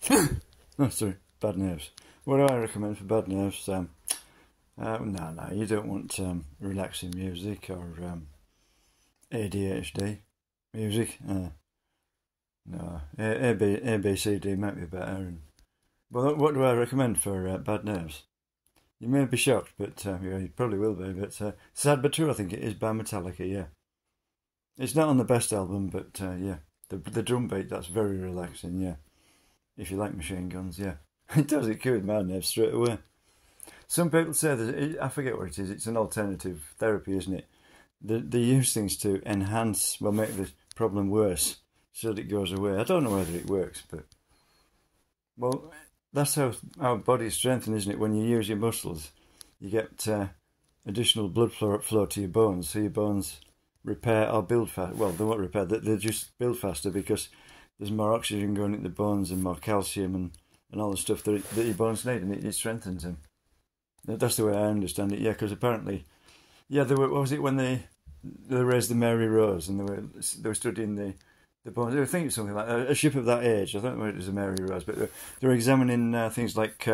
Oh, sorry, bad nerves. What do I recommend for bad nerves? No, you don't want relaxing music or ADHD music. No, ABCD might be better. Well, what do I recommend for bad nerves? You may be shocked, but yeah, you probably will be. But Sad But True, I think it is by Metallica. Yeah, it's not on the best album, but yeah, the drum beat, that's very relaxing. Yeah, if you like Machine Guns, yeah, it does. It cures my nerves straight away. Some people say that I forget what it is. It's an alternative therapy, isn't it? They use things to enhance, well, make the problem worse, so that it goes away. I don't know whether it works, but well, that's how our body's strengthened, isn't it? When you use your muscles, you get additional blood flow to your bones, so your bones repair or build fast. Well, they won't repair; they just build faster because there's more oxygen going into the bones and more calcium and all the stuff that your bones need, and it strengthens them. That's the way I understand it. Yeah, because apparently, yeah, they were. What was it when they raised the Mary Rose and they were studying the bones? They were thinking something like a ship of that age. I don't know if it was a Mary Rose, but they were examining things like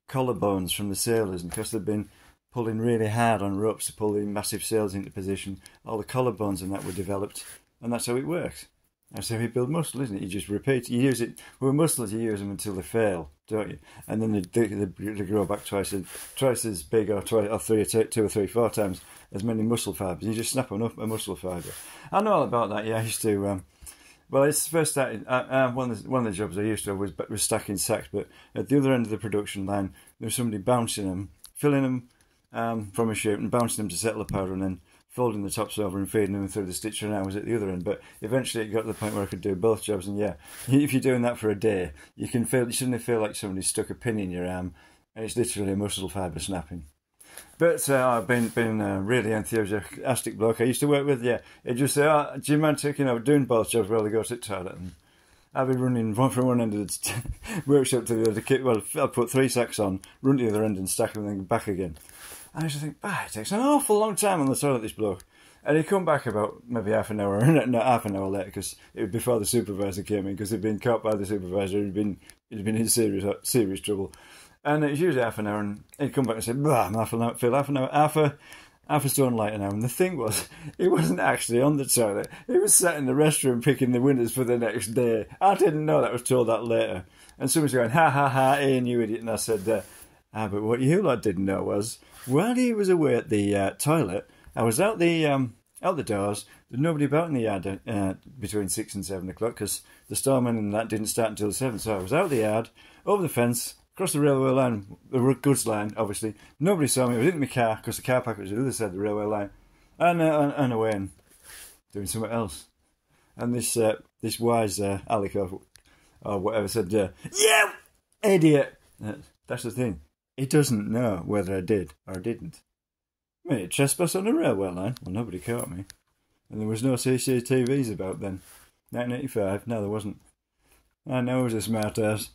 collarbones from the sailors, and because they'd been pulling really hard on ropes to pull the massive sails into position, all the collarbones and that were developed, and that's how it works. That's how you build muscle, isn't it? You just repeat. You use it with muscles. You use them until they fail, don't you? And then they grow back twice as big, or two or three, four times as many muscle fibers. You just snap on up a muscle fiber. I know all about that. Yeah, I used to. Well, it's first started. One of the jobs I used to have was stacking sacks, but at the other end of the production line, there was somebody bouncing them, filling them from a chute and bouncing them to settle the powder, and then folding the tops over and feeding them through the stitcher, and I was at the other end. But eventually it got to the point where I could do both jobs, and yeah, if you're doing that for a day, you suddenly feel like somebody stuck a pin in your arm, and it's literally a muscle fibre snapping. But I've been a really enthusiastic bloke I used to work with. Yeah, he'd just say, "Oh, do you mind doing both jobs while I go to the toilet?" And I'd be running from one end of the workshop to the other. Well, I'd put 3 sacks on, run to the other end and stack them, and then back again. I used to think, it takes an awful long time on the toilet, this bloke. And he'd come back about maybe half an hour, not half an hour later, because it was before the supervisor came in, because he'd been caught by the supervisor, he'd been in serious trouble. And it was usually half an hour, and he'd come back and say, I'm half a stone lighter now. And the thing was, he wasn't actually on the toilet. He was sat in the restroom picking the winners for the next day. I didn't know that. I was told that later. And somebody's going, ha, ha, ha, Ian, you idiot. And I said, but what you lot didn't know was, while he was away at the toilet, I was out the doors. There's nobody about in the yard between 6 and 7 o'clock, because the storeman and that didn't start until 7. So I was out the yard, over the fence, across the railway line, the goods line, obviously. Nobody saw me. I was in my car, because the car park was the other side of the railway line, and away and doing something else. And this wise Alec or whatever said, "Yeah, idiot." That's the thing. He doesn't know whether I did or didn't. Wait, trespass on a railway line? Well, nobody caught me. And there was no CCTVs about then. 1985? No, there wasn't. I know I was a smart ass.